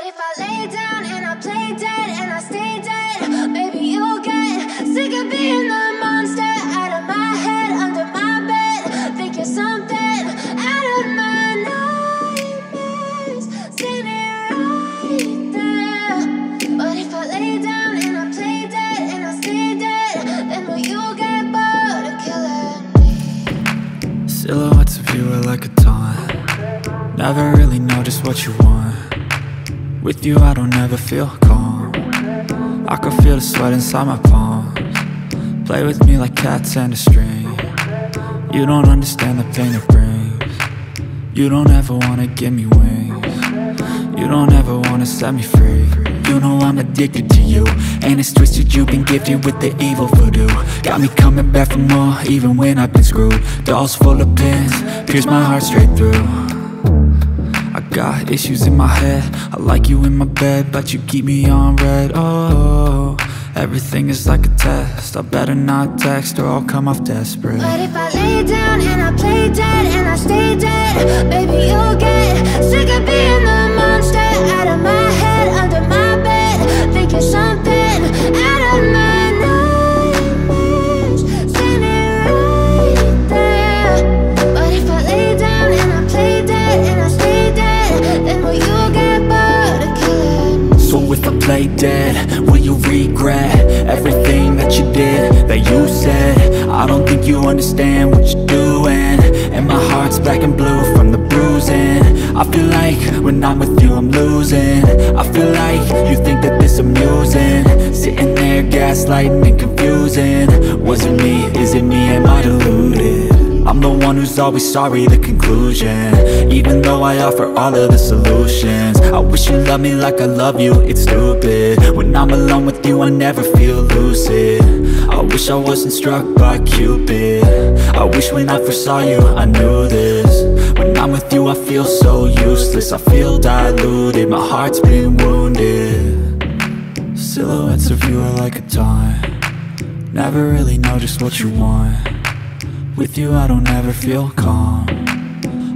What if I lay down and I play dead and I stay dead? Maybe you'll get sick of being the monster out of my head, under my bed. Think you're something out of my nightmares, standing right there. What if I lay down and I play dead and I stay dead? Then will you get bored of killing me? Silhouettes of you are like a taunt. Never really know just what you want. With you I don't ever feel calm. I can feel the sweat inside my palms. Play with me like cats and a string. You don't understand the pain it brings. You don't ever wanna give me wings. You don't ever wanna set me free. You know I'm addicted to you, and it's twisted, you've been gifted with the evil voodoo. Got me coming back for more, even when I've been screwed. Dolls full of pins, pierce my heart straight through. I got issues in my head, I like you in my bed, but you keep me on red. Oh, everything is like a test, I better not text or I'll come off desperate. What if I lay down and I play dead and I stay dead? Baby, you'll get sick of being the monster out of my head, under my bed. Think you're something out of my nightmares, standing right there. What if I lay down and I play dead and I stay dead? Then will you get bored of killing me? So if I play dead, will you regret everything that you did, that you said? I don't think you understand what you're doing, and my heart's black and blue from the bruising. I feel like when I'm with you I'm losing. I feel like you think that this amusing, sitting there gaslighting and confusing. Was it me? Is it me? Am I deluded? I'm the one who's always sorry, the conclusion, even though I offer all of the solutions. I wish you loved me like I love you, it's stupid. When I'm alone with you I never feel lucid. I wish I wasn't struck by Cupid. I wish when I first saw you I knew this. When I'm with you I feel so useless, I feel diluted, my heart's been wounded. Silhouettes of you are like a taunt. Never really know just what you want. With you I don't ever feel calm.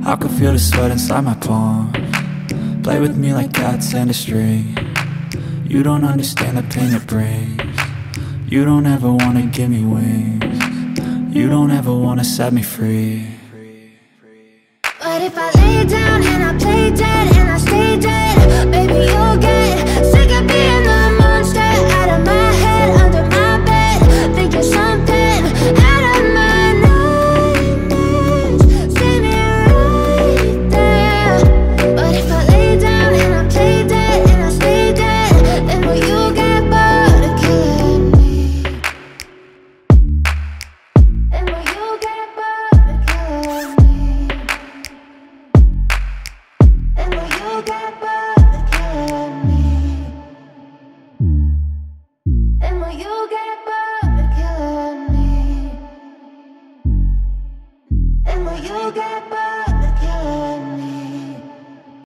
I can feel the sweat inside my palms. Play with me like cats and a string. You don't understand the pain it brings. You don't ever wanna give me wings. You don't ever wanna set me free. What if I lay down and I play dead and I stay dead? Baby, you'll get sick of being the monster out of my head, under my bed. Think you're something out of my nightmares, standing right there. What if I lay down and I play dead and I stay dead? Then will you get bored of killing me? Then will you get bored of killing me? And will you get bored?